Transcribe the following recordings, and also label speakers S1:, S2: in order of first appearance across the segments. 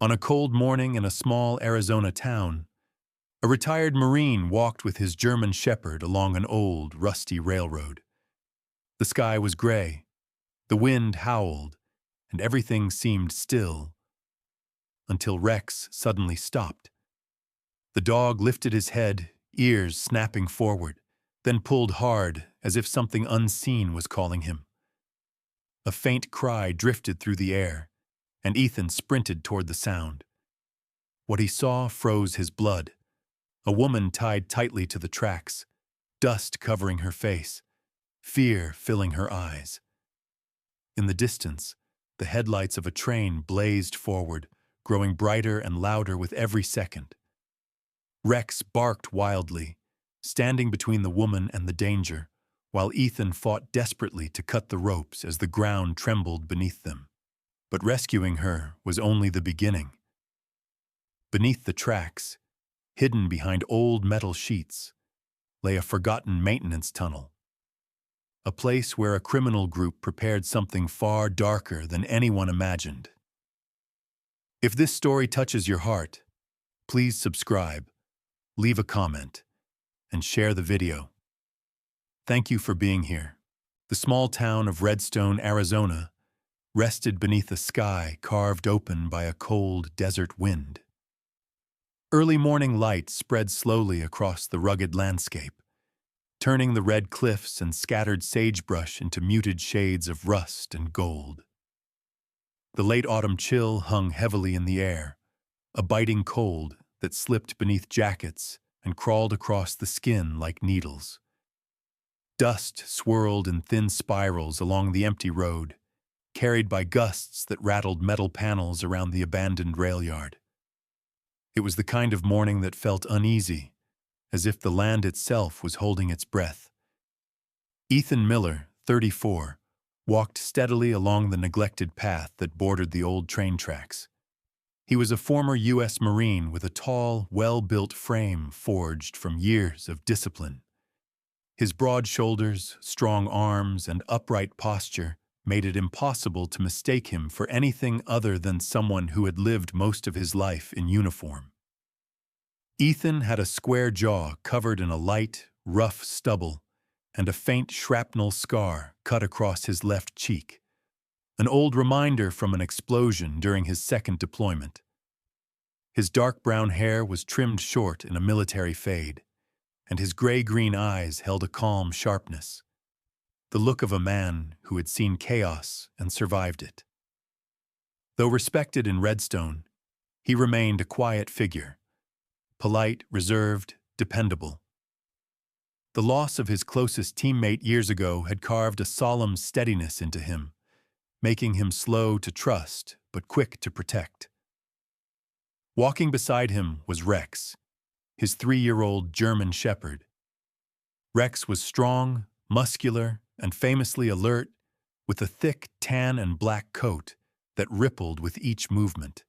S1: On a cold morning in a small Arizona town, a retired Marine walked with his German Shepherd along an old, rusty railroad. The sky was gray, the wind howled, and everything seemed still until Rex suddenly stopped. The dog lifted his head, ears snapping forward, then pulled hard as if something unseen was calling him. A faint cry drifted through the air, and Ethan sprinted toward the sound. What he saw froze his blood. A woman tied tightly to the tracks, dust covering her face, fear filling her eyes. In the distance, the headlights of a train blazed forward, growing brighter and louder with every second. Rex barked wildly, standing between the woman and the danger, while Ethan fought desperately to cut the ropes as the ground trembled beneath them. But rescuing her was only the beginning. Beneath the tracks, hidden behind old metal sheets, lay a forgotten maintenance tunnel. A place where a criminal group prepared something far darker than anyone imagined. If this story touches your heart, please subscribe, leave a comment, and share the video. Thank you for being here. The small town of Redstone, Arizona, rested beneath a sky carved open by a cold desert wind. Early morning light spread slowly across the rugged landscape, turning the red cliffs and scattered sagebrush into muted shades of rust and gold. The late autumn chill hung heavily in the air, a biting cold that slipped beneath jackets and crawled across the skin like needles. Dust swirled in thin spirals along the empty road, carried by gusts that rattled metal panels around the abandoned rail yard. It was the kind of morning that felt uneasy, as if the land itself was holding its breath. Ethan Miller, 34, walked steadily along the neglected path that bordered the old train tracks. He was a former U.S. Marine with a tall, well-built frame forged from years of discipline. His broad shoulders, strong arms, and upright posture made it impossible to mistake him for anything other than someone who had lived most of his life in uniform. Ethan had a square jaw covered in a light, rough stubble, and a faint shrapnel scar cut across his left cheek, an old reminder from an explosion during his second deployment. His dark brown hair was trimmed short in a military fade, and his gray-green eyes held a calm sharpness, the look of a man who had seen chaos and survived it. Though respected in Redstone, he remained a quiet figure, polite, reserved, dependable. The loss of his closest teammate years ago had carved a solemn steadiness into him, making him slow to trust but quick to protect. Walking beside him was Rex, his 3-year-old German Shepherd. Rex was strong, muscular, and famously alert, with a thick tan and black coat that rippled with each movement.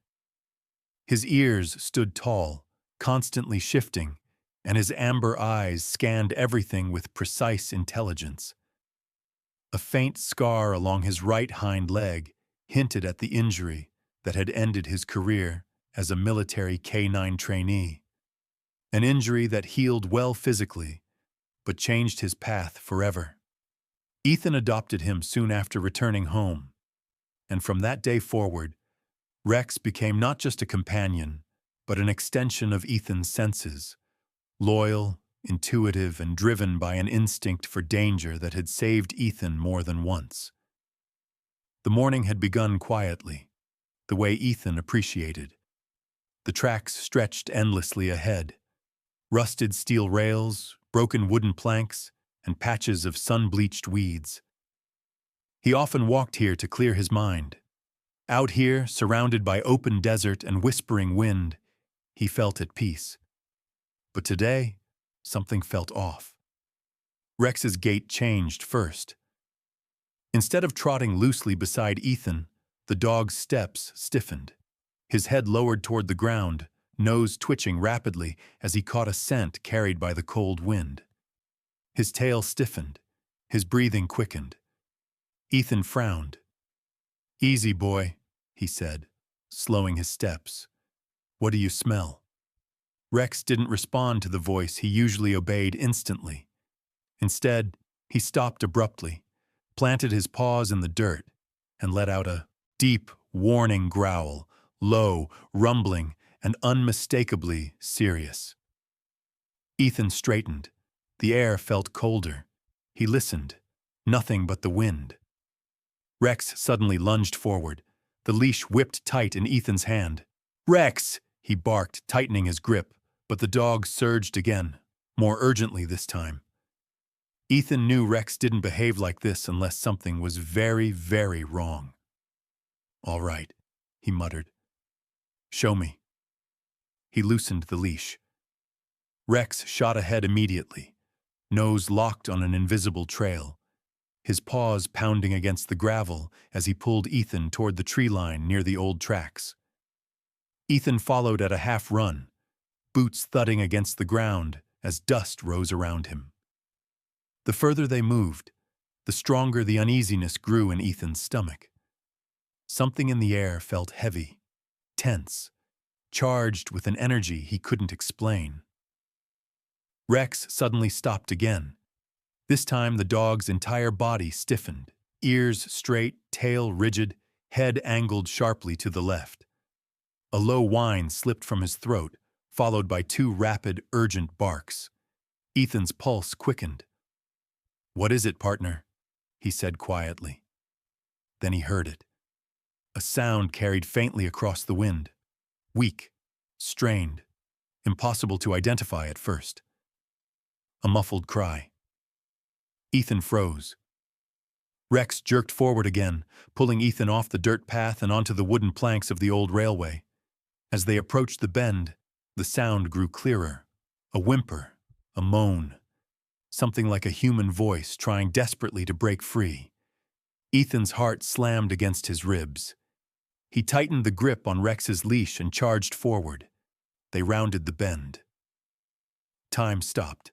S1: His ears stood tall, constantly shifting, and his amber eyes scanned everything with precise intelligence. A faint scar along his right hind leg hinted at the injury that had ended his career as a military K-9 trainee, an injury that healed well physically, but changed his path forever. Ethan adopted him soon after returning home, and from that day forward, Rex became not just a companion, but an extension of Ethan's senses, loyal, intuitive, and driven by an instinct for danger that had saved Ethan more than once. The morning had begun quietly, the way Ethan appreciated. The tracks stretched endlessly ahead, rusted steel rails, broken wooden planks, and patches of sun-bleached weeds. He often walked here to clear his mind. Out here, surrounded by open desert and whispering wind, he felt at peace. But today, something felt off. Rex's gait changed first. Instead of trotting loosely beside Ethan, the dog's steps stiffened. His head lowered toward the ground, nose twitching rapidly as he caught a scent carried by the cold wind. His tail stiffened, his breathing quickened. Ethan frowned. "Easy, boy," he said, slowing his steps. "What do you smell?" Rex didn't respond to the voice he usually obeyed instantly. Instead, he stopped abruptly, planted his paws in the dirt, and let out a deep, warning growl, low, rumbling, and unmistakably serious. Ethan straightened. The air felt colder. He listened. Nothing but the wind. Rex suddenly lunged forward. The leash whipped tight in Ethan's hand. "Rex!" he barked, tightening his grip, but the dog surged again, more urgently this time. Ethan knew Rex didn't behave like this unless something was very, very wrong. "All right," he muttered. "Show me." He loosened the leash. Rex shot ahead immediately, nose locked on an invisible trail, his paws pounding against the gravel as he pulled Ethan toward the tree line near the old tracks. Ethan followed at a half-run, boots thudding against the ground as dust rose around him. The further they moved, the stronger the uneasiness grew in Ethan's stomach. Something in the air felt heavy, tense, charged with an energy he couldn't explain. Rex suddenly stopped again. This time the dog's entire body stiffened, ears straight, tail rigid, head angled sharply to the left. A low whine slipped from his throat, followed by two rapid, urgent barks. Ethan's pulse quickened. "What is it, partner?" he said quietly. Then he heard it. A sound carried faintly across the wind. Weak, strained, impossible to identify at first. A muffled cry. Ethan froze. Rex jerked forward again, pulling Ethan off the dirt path and onto the wooden planks of the old railway. As they approached the bend, the sound grew clearer. A whimper, a moan. Something like a human voice trying desperately to break free. Ethan's heart slammed against his ribs. He tightened the grip on Rex's leash and charged forward. They rounded the bend. Time stopped.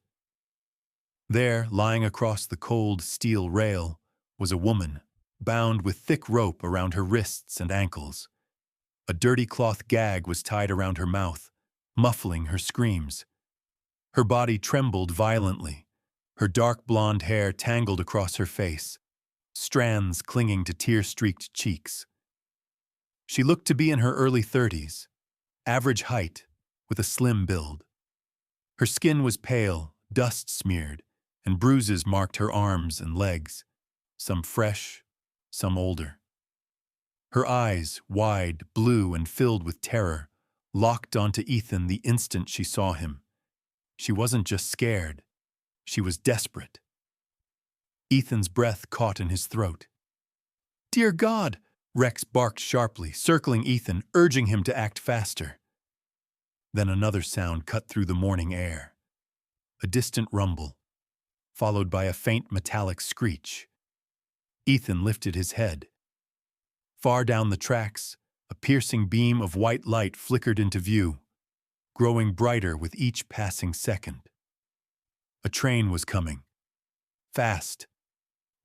S1: There, lying across the cold steel rail, was a woman, bound with thick rope around her wrists and ankles. A dirty cloth gag was tied around her mouth, muffling her screams. Her body trembled violently, her dark blonde hair tangled across her face, strands clinging to tear-streaked cheeks. She looked to be in her early 30s, average height, with a slim build. Her skin was pale, dust-smeared, and bruises marked her arms and legs, some fresh, some older. Her eyes, wide, blue, and filled with terror, locked onto Ethan the instant she saw him. She wasn't just scared. She was desperate. Ethan's breath caught in his throat. "Dear God!" Rex barked sharply, circling Ethan, urging him to act faster. Then another sound cut through the morning air. A distant rumble, followed by a faint metallic screech. Ethan lifted his head. Far down the tracks, a piercing beam of white light flickered into view, growing brighter with each passing second. A train was coming, fast,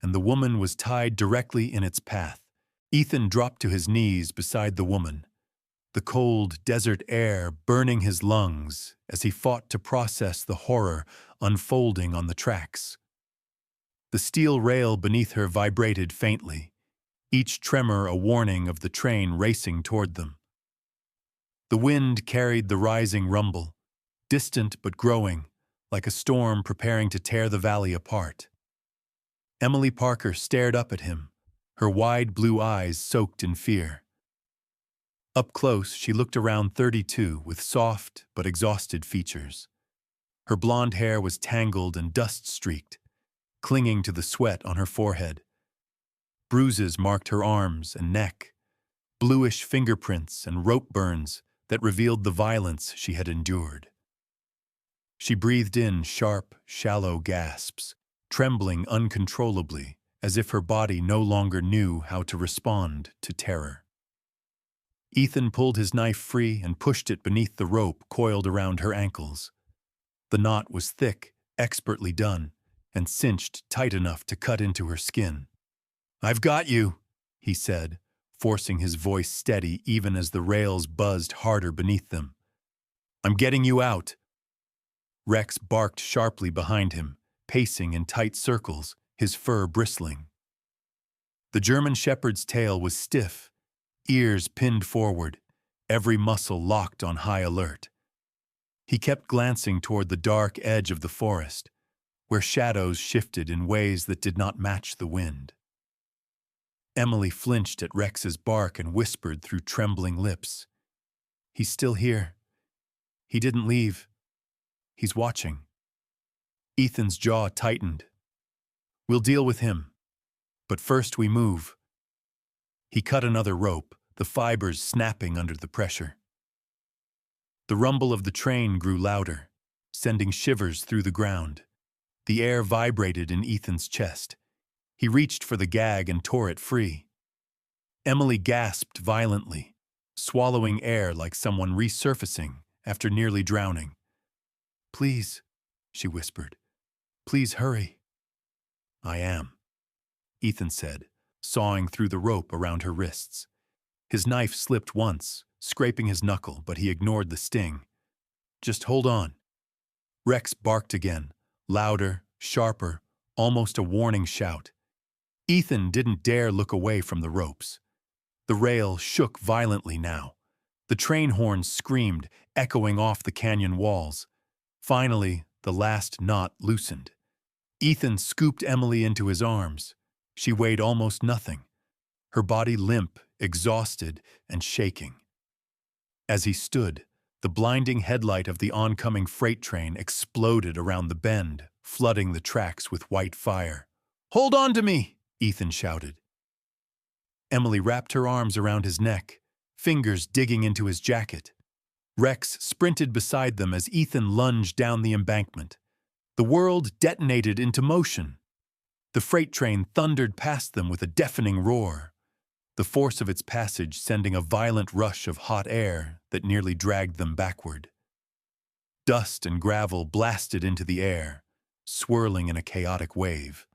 S1: and the woman was tied directly in its path. Ethan dropped to his knees beside the woman, the cold desert air burning his lungs as he fought to process the horror unfolding on the tracks. The steel rail beneath her vibrated faintly, each tremor a warning of the train racing toward them. The wind carried the rising rumble, distant but growing, like a storm preparing to tear the valley apart. Emily Parker stared up at him, her wide blue eyes soaked in fear. Up close, she looked around 32 with soft but exhausted features. Her blonde hair was tangled and dust-streaked, clinging to the sweat on her forehead. Bruises marked her arms and neck, bluish fingerprints and rope burns that revealed the violence she had endured. She breathed in sharp, shallow gasps, trembling uncontrollably, as if her body no longer knew how to respond to terror. Ethan pulled his knife free and pushed it beneath the rope coiled around her ankles. The knot was thick, expertly done, and cinched tight enough to cut into her skin. "I've got you," he said, forcing his voice steady even as the rails buzzed harder beneath them. "I'm getting you out." Rex barked sharply behind him, pacing in tight circles, his fur bristling. The German shepherd's tail was stiff, ears pinned forward, every muscle locked on high alert. He kept glancing toward the dark edge of the forest, where shadows shifted in ways that did not match the wind. Emily flinched at Rex's bark and whispered through trembling lips, "He's still here. He didn't leave. He's watching." Ethan's jaw tightened. "We'll deal with him. But first we move." He cut another rope, the fibers snapping under the pressure. The rumble of the train grew louder, sending shivers through the ground. The air vibrated in Ethan's chest. He reached for the gag and tore it free. Emily gasped violently, swallowing air like someone resurfacing after nearly drowning. "Please," she whispered. "Please hurry." "I am," Ethan said, sawing through the rope around her wrists. His knife slipped once, scraping his knuckle, but he ignored the sting. "Just hold on." Rex barked again, louder, sharper, almost a warning shout. Ethan didn't dare look away from the ropes. The rail shook violently now. The train horns screamed, echoing off the canyon walls. Finally, the last knot loosened. Ethan scooped Emily into his arms. She weighed almost nothing, her body limp, exhausted, and shaking. As he stood, the blinding headlight of the oncoming freight train exploded around the bend, flooding the tracks with white fire. "Hold on to me!" Ethan shouted. Emily wrapped her arms around his neck, fingers digging into his jacket. Rex sprinted beside them as Ethan lunged down the embankment. The world detonated into motion. The freight train thundered past them with a deafening roar, the force of its passage sending a violent rush of hot air that nearly dragged them backward. Dust and gravel blasted into the air, swirling in a chaotic wave.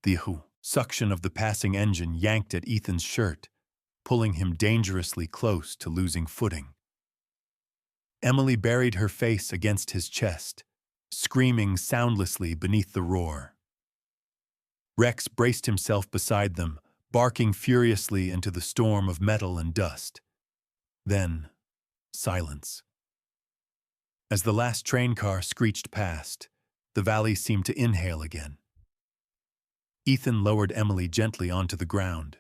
S1: The suction of the passing engine yanked at Ethan's shirt, pulling him dangerously close to losing footing. Emily buried her face against his chest, screaming soundlessly beneath the roar. Rex braced himself beside them, barking furiously into the storm of metal and dust. Then, silence. As the last train car screeched past, the valley seemed to inhale again. Ethan lowered Emily gently onto the ground.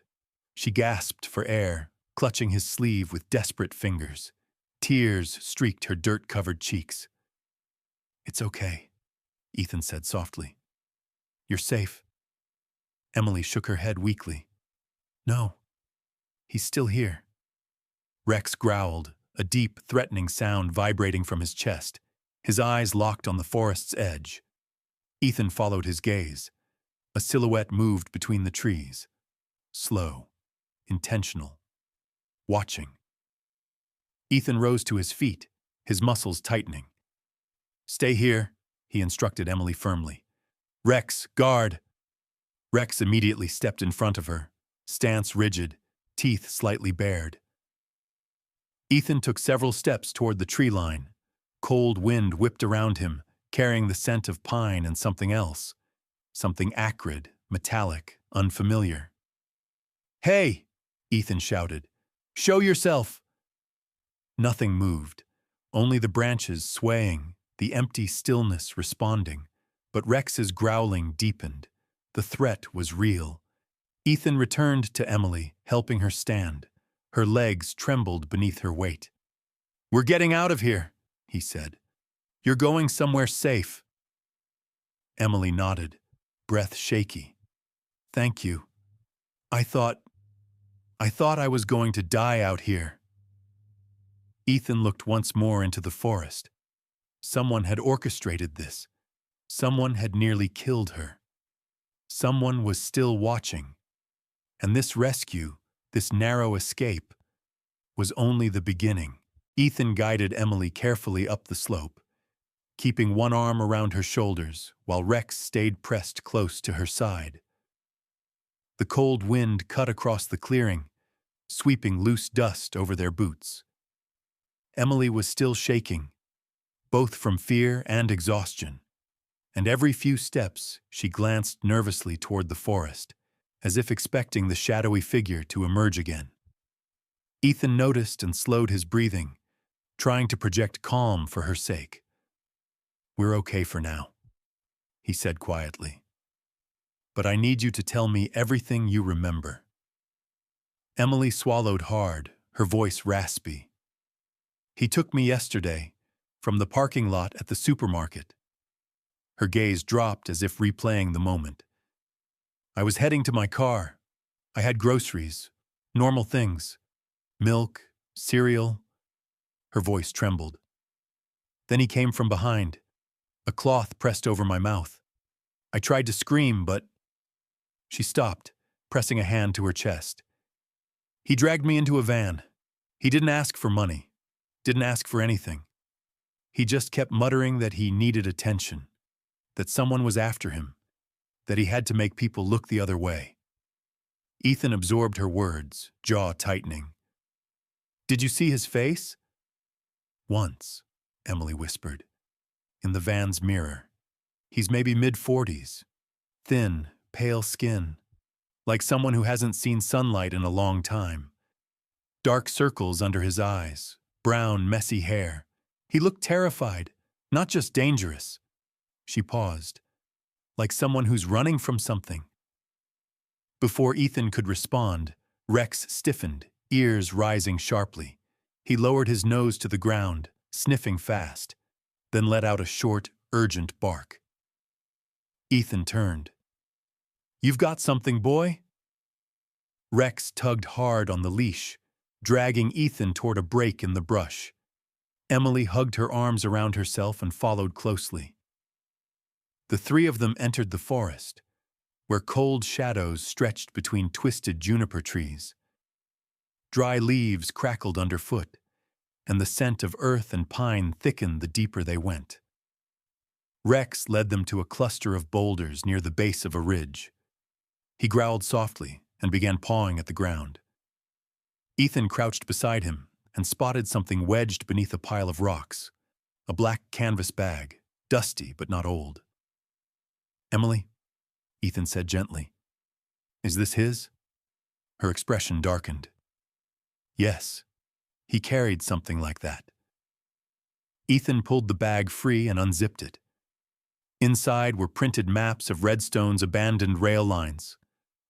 S1: She gasped for air, clutching his sleeve with desperate fingers. Tears streaked her dirt-covered cheeks. "It's okay," Ethan said softly. "You're safe." Emily shook her head weakly. "No, he's still here." Rex growled, a deep, threatening sound vibrating from his chest, his eyes locked on the forest's edge. Ethan followed his gaze. A silhouette moved between the trees. Slow, intentional, watching. Ethan rose to his feet, his muscles tightening. "Stay here," he instructed Emily firmly. "Rex, guard!" Rex immediately stepped in front of her, stance rigid, teeth slightly bared. Ethan took several steps toward the tree line. Cold wind whipped around him, carrying the scent of pine and something else. Something acrid, metallic, unfamiliar. "Hey!" Ethan shouted. "Show yourself!" Nothing moved, only the branches swaying, the empty stillness responding. But Rex's growling deepened. The threat was real. Ethan returned to Emily, helping her stand. Her legs trembled beneath her weight. "We're getting out of here," he said. "You're going somewhere safe." Emily nodded, breath shaky. "Thank you. I thought I was going to die out here." Ethan looked once more into the forest. Someone had orchestrated this. Someone had nearly killed her. Someone was still watching. And this rescue, this narrow escape, was only the beginning. Ethan guided Emily carefully up the slope, keeping one arm around her shoulders while Rex stayed pressed close to her side. The cold wind cut across the clearing, sweeping loose dust over their boots. Emily was still shaking, both from fear and exhaustion, and every few steps she glanced nervously toward the forest, as if expecting the shadowy figure to emerge again. Ethan noticed and slowed his breathing, trying to project calm for her sake. "We're okay for now," he said quietly. "But I need you to tell me everything you remember." Emily swallowed hard, her voice raspy. "He took me yesterday, from the parking lot at the supermarket." Her gaze dropped as if replaying the moment. "I was heading to my car. I had groceries, normal things, milk, cereal." Her voice trembled. "Then he came from behind, a cloth pressed over my mouth. I tried to scream, but—" She stopped, pressing a hand to her chest. "He dragged me into a van. He didn't ask for money, didn't ask for anything. He just kept muttering that he needed attention, that someone was after him, that he had to make people look the other way." Ethan absorbed her words, jaw tightening. "Did you see his face?" "Once," Emily whispered, "in the van's mirror. He's maybe mid-40s, thin, pale skin, like someone who hasn't seen sunlight in a long time. Dark circles under his eyes, brown, messy hair. He looked terrified, not just dangerous." She paused, "like someone who's running from something." Before Ethan could respond, Rex stiffened, ears rising sharply. He lowered his nose to the ground, sniffing fast, then let out a short, urgent bark. Ethan turned. "You've got something, boy?" Rex tugged hard on the leash, dragging Ethan toward a break in the brush. Emily hugged her arms around herself and followed closely. The three of them entered the forest, where cold shadows stretched between twisted juniper trees. Dry leaves crackled underfoot, and the scent of earth and pine thickened the deeper they went. Rex led them to a cluster of boulders near the base of a ridge. He growled softly and began pawing at the ground. Ethan crouched beside him and spotted something wedged beneath a pile of rocks, a black canvas bag, dusty but not old. "Emily," Ethan said gently, "is this his?" Her expression darkened. "Yes, he carried something like that." Ethan pulled the bag free and unzipped it. Inside were printed maps of Redstone's abandoned rail lines,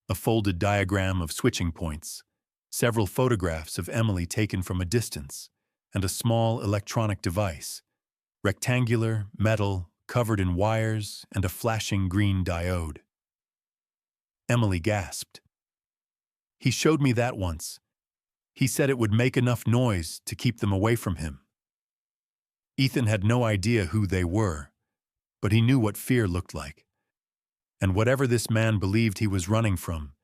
S1: a folded diagram of switching points, several photographs of Emily taken from a distance, and a small electronic device, rectangular, metal, covered in wires and a flashing green diode. Emily gasped. "He showed me that once. He said it would make enough noise to keep them away from him." Ethan had no idea who they were, but he knew what fear looked like. And whatever this man believed he was running from,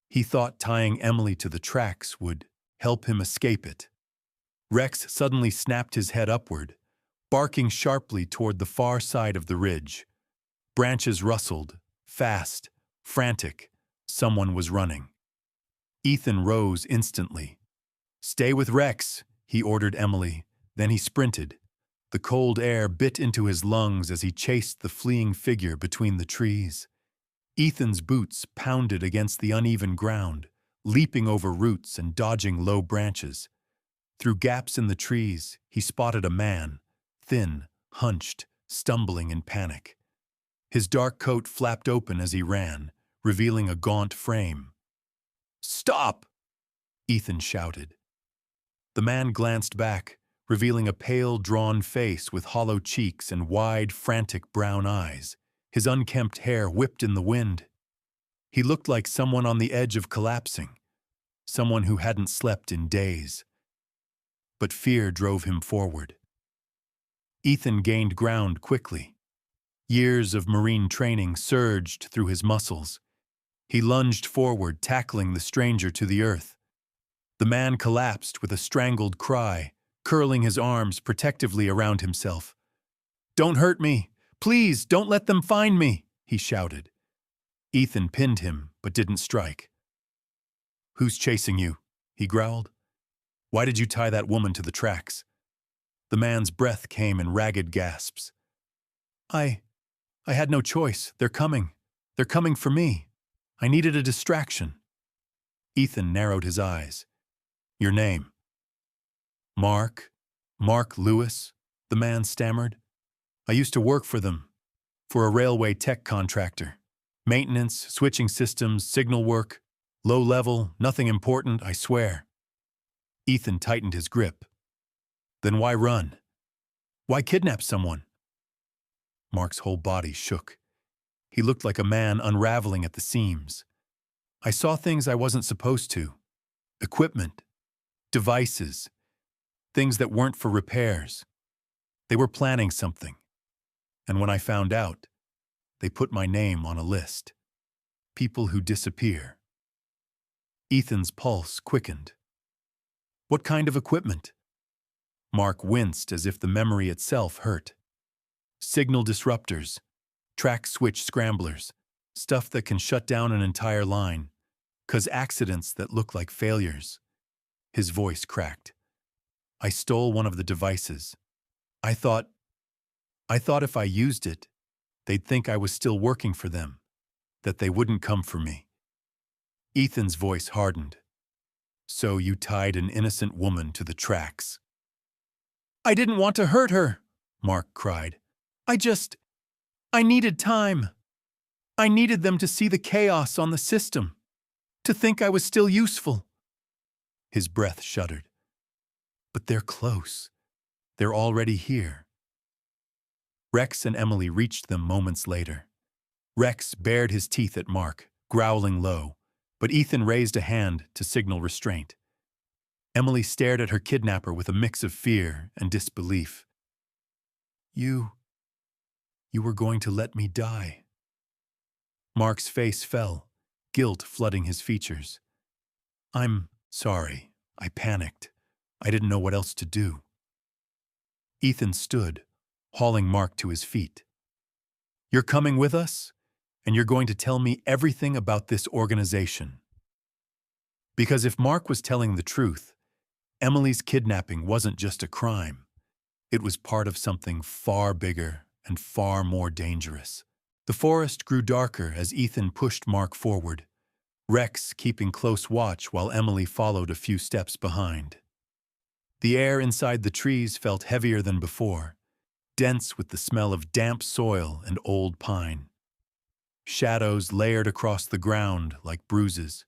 S1: he thought tying Emily to the tracks would help him escape it. Rex suddenly snapped his head upward, barking sharply toward the far side of the ridge. Branches rustled, fast, frantic. Someone was running. Ethan rose instantly. "Stay with Rex," he ordered Emily. Then he sprinted. The cold air bit into his lungs as he chased the fleeing figure between the trees. Ethan's boots pounded against the uneven ground, leaping over roots and dodging low branches. Through gaps in the trees, he spotted a man, thin, hunched, stumbling in panic. His dark coat flapped open as he ran, revealing a gaunt frame. "Stop!" Ethan shouted. The man glanced back, revealing a pale, drawn face with hollow cheeks and wide, frantic brown eyes. His unkempt hair whipped in the wind. He looked like someone on the edge of collapsing, someone who hadn't slept in days. But fear drove him forward. Ethan gained ground quickly. Years of Marine training surged through his muscles. He lunged forward, tackling the stranger to the earth. The man collapsed with a strangled cry, curling his arms protectively around himself. "Don't hurt me! Please, don't let them find me!" he shouted. Ethan pinned him, but didn't strike. "Who's chasing you?" he growled. Why did you tie that woman to the tracks? The man's breath came in ragged gasps. I had no choice. They're coming. They're coming for me. I needed a distraction. Ethan narrowed his eyes. Your name? Mark Lewis, the man stammered. I used to work for them, for a railway tech contractor. Maintenance, switching systems, signal work. Low level, nothing important, I swear. Ethan tightened his grip. Then why run? Why kidnap someone? Mark's whole body shook. He looked like a man unraveling at the seams. I saw things I wasn't supposed to. Equipment. Devices. Things that weren't for repairs. They were planning something. And when I found out, they put my name on a list. People who disappear. Ethan's pulse quickened. What kind of equipment? Mark winced as if the memory itself hurt. Signal disruptors, track switch scramblers, stuff that can shut down an entire line, cause accidents that look like failures. His voice cracked. I stole one of the devices. I thought if I used it, they'd think I was still working for them, that they wouldn't come for me. Ethan's voice hardened. So you tied an innocent woman to the tracks. I didn't want to hurt her, Mark cried. I needed time. I needed them to see the chaos on the system, to think I was still useful. His breath shuddered. But they're close. They're already here. Rex and Emily reached them moments later. Rex bared his teeth at Mark, growling low, but Ethan raised a hand to signal restraint. Emily stared at her kidnapper with a mix of fear and disbelief. You were going to let me die. Mark's face fell, guilt flooding his features. I'm sorry. I panicked. I didn't know what else to do. Ethan stood, hauling Mark to his feet. You're coming with us, and you're going to tell me everything about this organization. Because if Mark was telling the truth, Emily's kidnapping wasn't just a crime. It was part of something far bigger and far more dangerous. The forest grew darker as Ethan pushed Mark forward, Rex keeping close watch while Emily followed a few steps behind. The air inside the trees felt heavier than before, dense with the smell of damp soil and old pine. Shadows layered across the ground like bruises.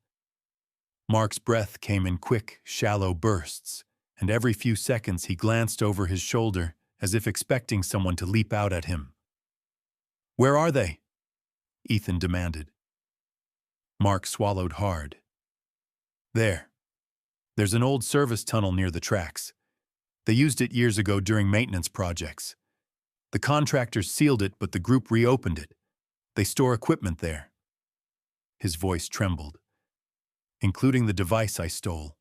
S1: Mark's breath came in quick, shallow bursts, and every few seconds he glanced over his shoulder as if expecting someone to leap out at him. Where are they? Ethan demanded. Mark swallowed hard. There's an old service tunnel near the tracks. They used it years ago during maintenance projects. The contractors sealed it, but the group reopened it. They store equipment there. His voice trembled. Including the device I stole.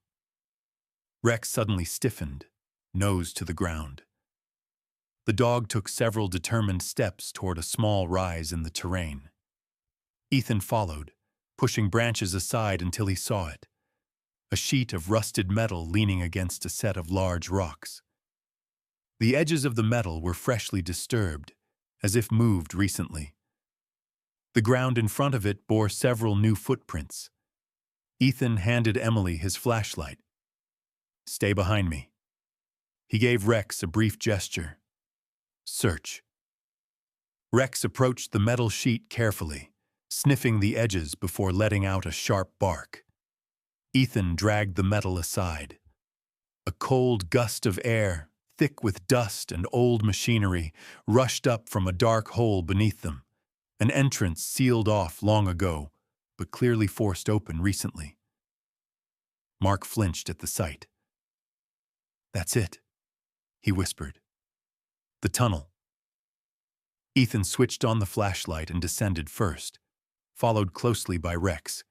S1: Rex suddenly stiffened, nose to the ground. The dog took several determined steps toward a small rise in the terrain. Ethan followed, pushing branches aside until he saw it. A sheet of rusted metal leaning against a set of large rocks. The edges of the metal were freshly disturbed, as if moved recently. The ground in front of it bore several new footprints. Ethan handed Emily his flashlight. Stay behind me. He gave Rex a brief gesture. Search. Rex approached the metal sheet carefully, sniffing the edges before letting out a sharp bark. Ethan dragged the metal aside. A cold gust of air, thick with dust and old machinery, rushed up from a dark hole beneath them, an entrance sealed off long ago, but clearly forced open recently. Mark flinched at the sight. That's it, he whispered. The tunnel. Ethan switched on the flashlight and descended first, followed closely by Rex.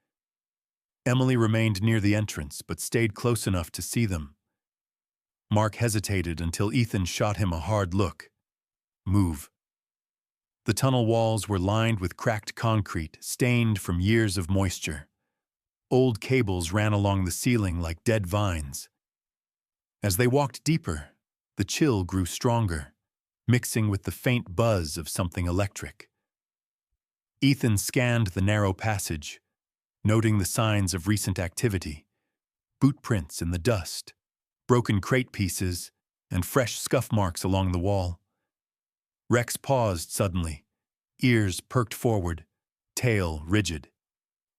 S1: Emily remained near the entrance, but stayed close enough to see them. Mark hesitated until Ethan shot him a hard look. Move. The tunnel walls were lined with cracked concrete, stained from years of moisture. Old cables ran along the ceiling like dead vines. As they walked deeper, the chill grew stronger, mixing with the faint buzz of something electric. Ethan scanned the narrow passage, noting the signs of recent activity: boot prints in the dust, broken crate pieces, and fresh scuff marks along the wall. Rex paused suddenly, ears perked forward, tail rigid.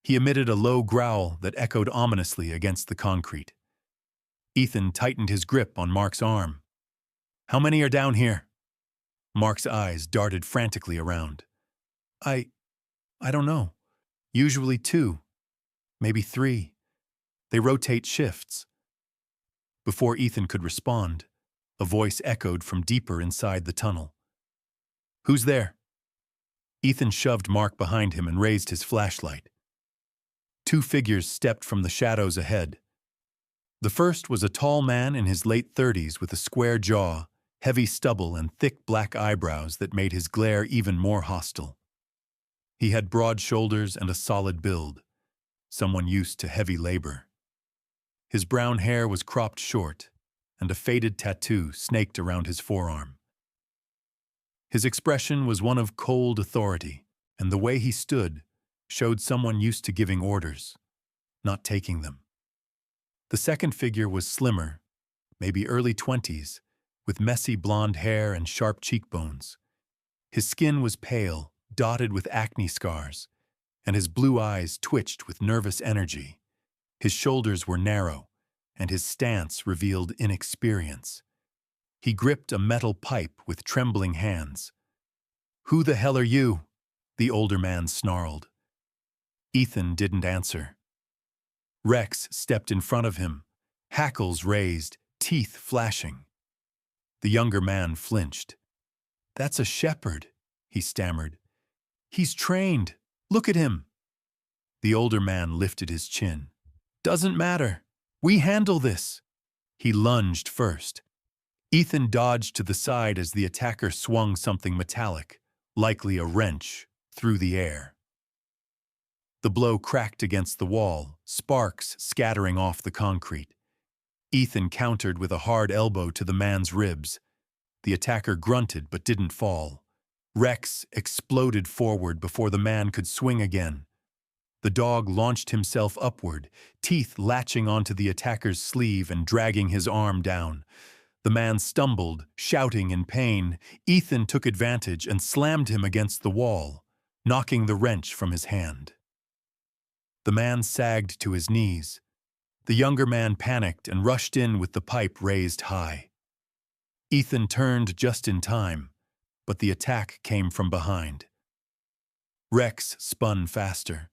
S1: He emitted a low growl that echoed ominously against the concrete. Ethan tightened his grip on Mark's arm. "How many are down here?" Mark's eyes darted frantically around. I don't know. Usually 2, maybe 3. They rotate shifts." Before Ethan could respond, a voice echoed from deeper inside the tunnel. "Who's there?" Ethan shoved Mark behind him and raised his flashlight. 2 figures stepped from the shadows ahead. The first was a tall man in his late 30s with a square jaw, heavy stubble, and thick black eyebrows that made his glare even more hostile. He had broad shoulders and a solid build, someone used to heavy labor. His brown hair was cropped short, and a faded tattoo snaked around his forearm. His expression was one of cold authority, and the way he stood showed someone used to giving orders, not taking them. The second figure was slimmer, maybe early 20s, with messy blonde hair and sharp cheekbones. His skin was pale, dotted with acne scars, and his blue eyes twitched with nervous energy. His shoulders were narrow, and his stance revealed inexperience. He gripped a metal pipe with trembling hands. "Who the hell are you?" the older man snarled. Ethan didn't answer. Rex stepped in front of him, hackles raised, teeth flashing. The younger man flinched. "That's a shepherd," he stammered. "He's trained. Look at him." The older man lifted his chin. "Doesn't matter. We handle this." He lunged first. Ethan dodged to the side as the attacker swung something metallic, likely a wrench, through the air. The blow cracked against the wall, sparks scattering off the concrete. Ethan countered with a hard elbow to the man's ribs. The attacker grunted but didn't fall. Rex exploded forward before the man could swing again. The dog launched himself upward, teeth latching onto the attacker's sleeve and dragging his arm down. The man stumbled, shouting in pain. Ethan took advantage and slammed him against the wall, knocking the wrench from his hand. The man sagged to his knees. The younger man panicked and rushed in with the pipe raised high. Ethan turned just in time, but the attack came from behind. Rex spun faster.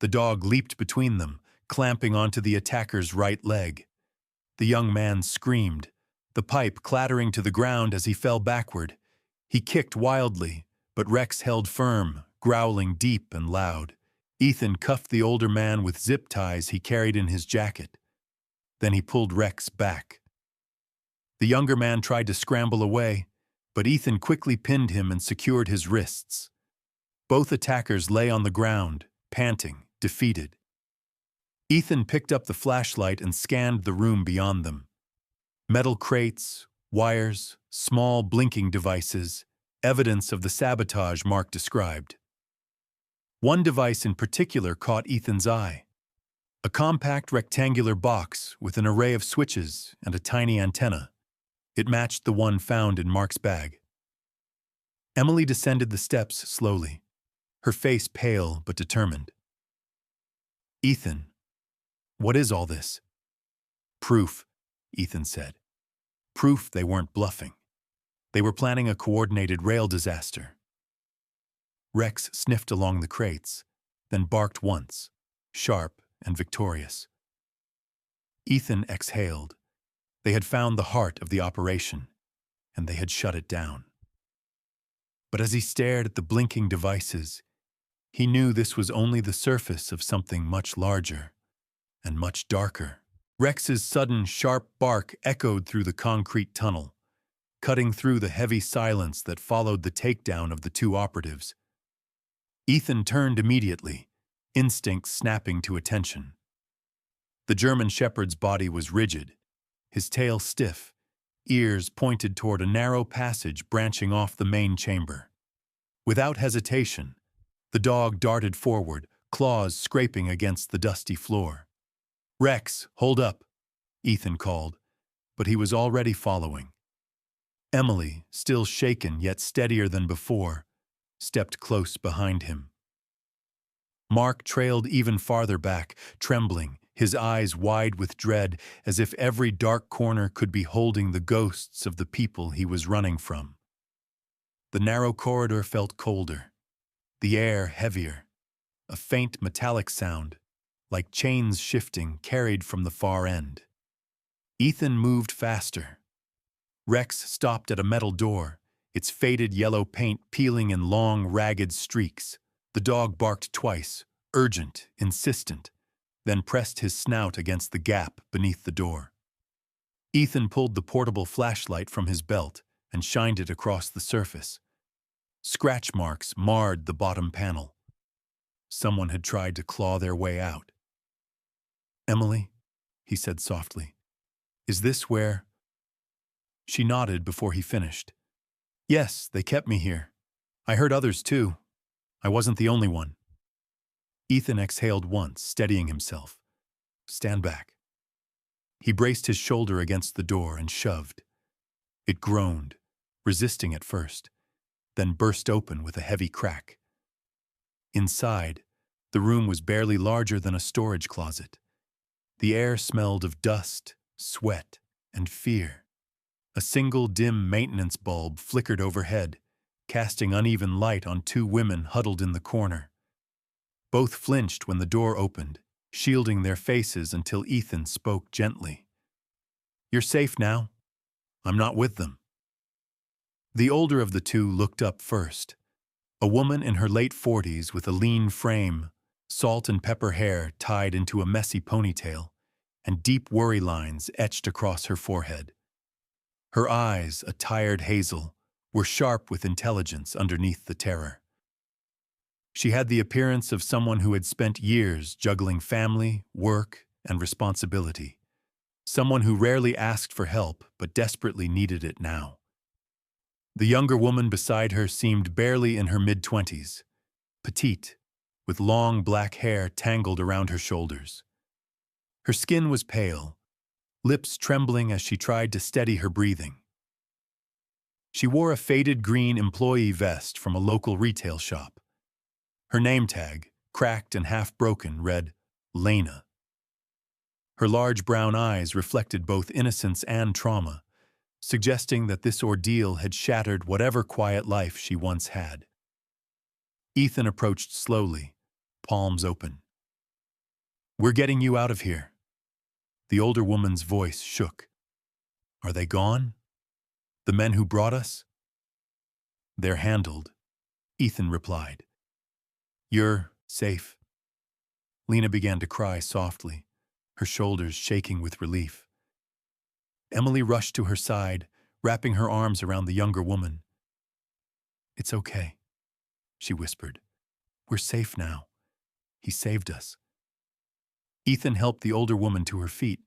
S1: The dog leaped between them, clamping onto the attacker's right leg. The young man screamed, the pipe clattering to the ground as he fell backward. He kicked wildly, but Rex held firm, growling deep and loud. Ethan cuffed the older man with zip ties he carried in his jacket. Then he pulled Rex back. The younger man tried to scramble away, but Ethan quickly pinned him and secured his wrists. Both attackers lay on the ground, panting, defeated. Ethan picked up the flashlight and scanned the room beyond them. Metal crates, wires, small blinking devices, evidence of the sabotage Mark described. One device in particular caught Ethan's eye. A compact rectangular box with an array of switches and a tiny antenna. It matched the one found in Mark's bag. Emily descended the steps slowly, her face pale but determined. "Ethan, what is all this?" "Proof," Ethan said. "Proof they weren't bluffing. They were planning a coordinated rail disaster." Rex sniffed along the crates, then barked once, sharp and victorious. Ethan exhaled. They had found the heart of the operation, and they had shut it down. But as he stared at the blinking devices, he knew this was only the surface of something much larger and much darker. Rex's sudden, sharp bark echoed through the concrete tunnel, cutting through the heavy silence that followed the takedown of the 2 operatives. Ethan turned immediately, instinct snapping to attention. The German shepherd's body was rigid, his tail stiff, ears pointed toward a narrow passage branching off the main chamber. Without hesitation, the dog darted forward, claws scraping against the dusty floor. "Rex, hold up," Ethan called, but he was already following. Emily, still shaken yet steadier than before, stepped close behind him. Mark trailed even farther back, trembling, his eyes wide with dread, as if every dark corner could be holding the ghosts of the people he was running from. The narrow corridor felt colder, the air heavier, a faint metallic sound, like chains shifting, carried from the far end. Ethan moved faster. Rex stopped at a metal door, its faded yellow paint peeling in long, ragged streaks. The dog barked twice, urgent, insistent, then pressed his snout against the gap beneath the door. Ethan pulled the portable flashlight from his belt and shined it across the surface. Scratch marks marred the bottom panel. Someone had tried to claw their way out. "Emily," he said softly, "is this where—" She nodded before he finished. "Yes, they kept me here. I heard others too. I wasn't the only one." Ethan exhaled once, steadying himself. "Stand back." He braced his shoulder against the door and shoved. It groaned, resisting at first, then burst open with a heavy crack. Inside, the room was barely larger than a storage closet. The air smelled of dust, sweat, and fear. A single dim maintenance bulb flickered overhead, casting uneven light on two women huddled in the corner. Both flinched when the door opened, shielding their faces until Ethan spoke gently. "You're safe now. I'm not with them." The older of the two looked up first. A woman in her late 40s with a lean frame, salt and pepper hair tied into a messy ponytail, and deep worry lines etched across her forehead. Her eyes, a tired hazel, were sharp with intelligence underneath the terror. She had the appearance of someone who had spent years juggling family, work, and responsibility. Someone who rarely asked for help but desperately needed it now. The younger woman beside her seemed barely in her mid-20s, petite, with long black hair tangled around her shoulders. Her skin was pale, lips trembling as she tried to steady her breathing. She wore a faded green employee vest from a local retail shop. Her name tag, cracked and half-broken, read, "Lena." Her large brown eyes reflected both innocence and trauma, suggesting that this ordeal had shattered whatever quiet life she once had. Ethan approached slowly, palms open. "We're getting you out of here." The older woman's voice shook. "Are they gone? The men who brought us?" "They're handled," Ethan replied. "You're safe." Lena began to cry softly, her shoulders shaking with relief. Emily rushed to her side, wrapping her arms around the younger woman. "It's okay," she whispered. "We're safe now. He saved us." Ethan helped the older woman to her feet.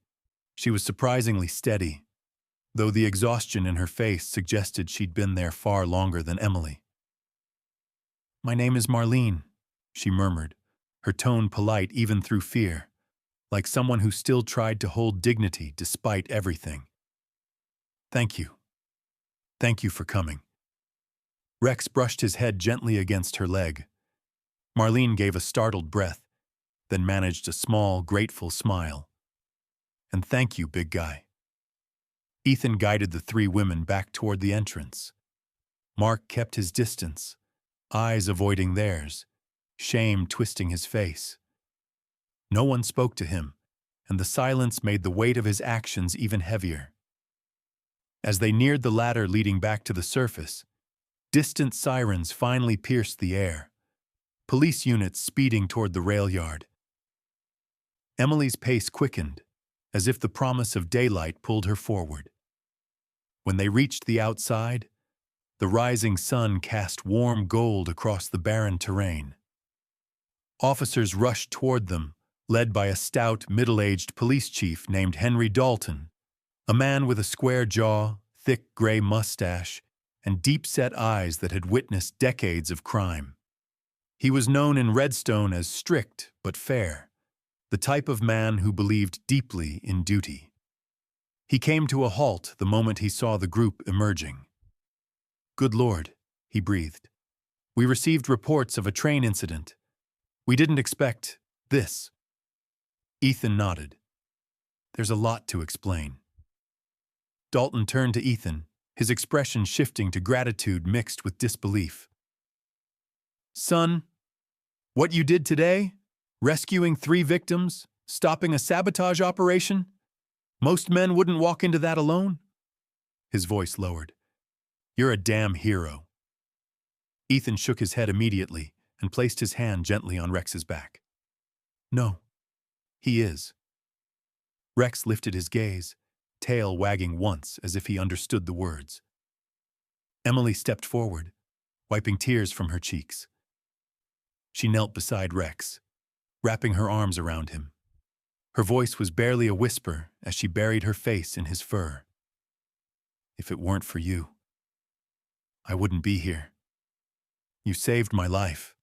S1: She was surprisingly steady, though the exhaustion in her face suggested she'd been there far longer than Emily. "My name is Marlene," she murmured, her tone polite even through fear, like someone who still tried to hold dignity despite everything. "Thank you. Thank you for coming." Rex brushed his head gently against her leg. Marlene gave a startled breath, then managed a small, grateful smile. "And thank you, big guy." Ethan guided the three women back toward the entrance. Mark kept his distance, eyes avoiding theirs, shame twisting his face. No one spoke to him, and the silence made the weight of his actions even heavier. As they neared the ladder leading back to the surface, distant sirens finally pierced the air, police units speeding toward the rail yard. Emily's pace quickened, as if the promise of daylight pulled her forward. When they reached the outside, the rising sun cast warm gold across the barren terrain. Officers rushed toward them, led by a stout, middle-aged police chief named Henry Dalton, a man with a square jaw, thick gray mustache, and deep-set eyes that had witnessed decades of crime. He was known in Redstone as strict but fair, the type of man who believed deeply in duty. He came to a halt the moment he saw the group emerging. "Good Lord," he breathed. "We received reports of a train incident. We didn't expect this." Ethan nodded. "There's a lot to explain." Dalton turned to Ethan, his expression shifting to gratitude mixed with disbelief. "Son, what you did today, rescuing 3 victims, stopping a sabotage operation, most men wouldn't walk into that alone." His voice lowered. "You're a damn hero." Ethan shook his head immediately and placed his hand gently on Rex's back. "No, he is." Rex lifted his gaze, tail wagging once as if he understood the words. Emily stepped forward, wiping tears from her cheeks. She knelt beside Rex, wrapping her arms around him. Her voice was barely a whisper as she buried her face in his fur. "If it weren't for you, I wouldn't be here. You saved my life."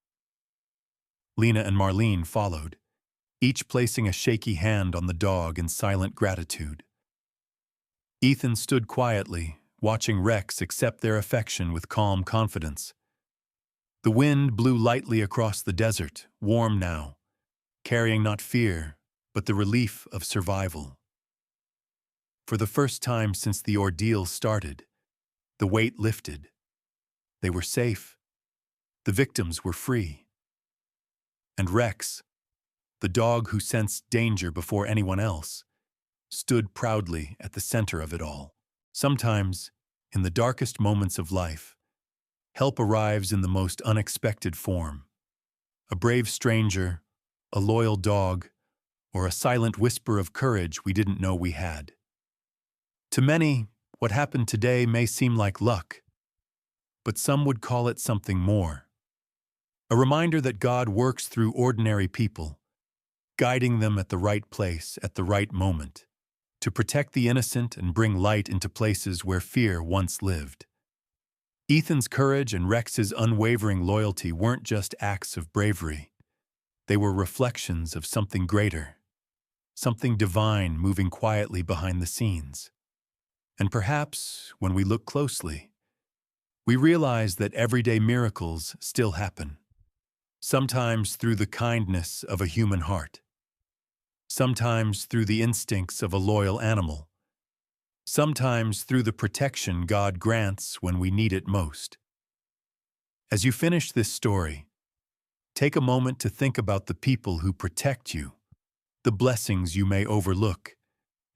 S1: Lena and Marlene followed, each placing a shaky hand on the dog in silent gratitude. Ethan stood quietly, watching Rex accept their affection with calm confidence. The wind blew lightly across the desert, warm now, carrying not fear, but the relief of survival. For the first time since the ordeal started, the weight lifted. They were safe. The victims were free. And Rex, the dog who sensed danger before anyone else, stood proudly at the center of it all. Sometimes, in the darkest moments of life, help arrives in the most unexpected form. A brave stranger, a loyal dog, or a silent whisper of courage we didn't know we had. To many, what happened today may seem like luck, but some would call it something more. A reminder that God works through ordinary people, guiding them at the right place at the right moment, to protect the innocent and bring light into places where fear once lived. Ethan's courage and Rex's unwavering loyalty weren't just acts of bravery. They were reflections of something greater, something divine moving quietly behind the scenes. And perhaps, when we look closely, we realize that everyday miracles still happen. Sometimes through the kindness of a human heart. Sometimes through the instincts of a loyal animal. Sometimes through the protection God grants when we need it most. As you finish this story, take a moment to think about the people who protect you, the blessings you may overlook,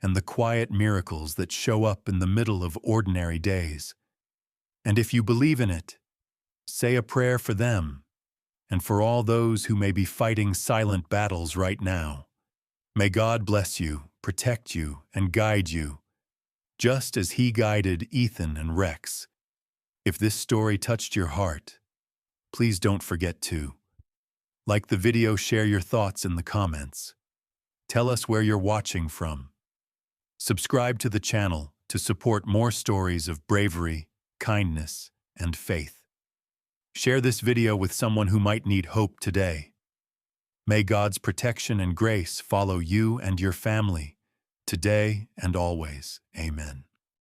S1: and the quiet miracles that show up in the middle of ordinary days. And if you believe in it, say a prayer for them and for all those who may be fighting silent battles right now. May God bless you, protect you, and guide you, just as He guided Ethan and Rex. If this story touched your heart, please don't forget to like the video, share your thoughts in the comments. Tell us where you're watching from. Subscribe to the channel to support more stories of bravery, kindness, and faith. Share this video with someone who might need hope today. May God's protection and grace follow you and your family, today and always. Amen.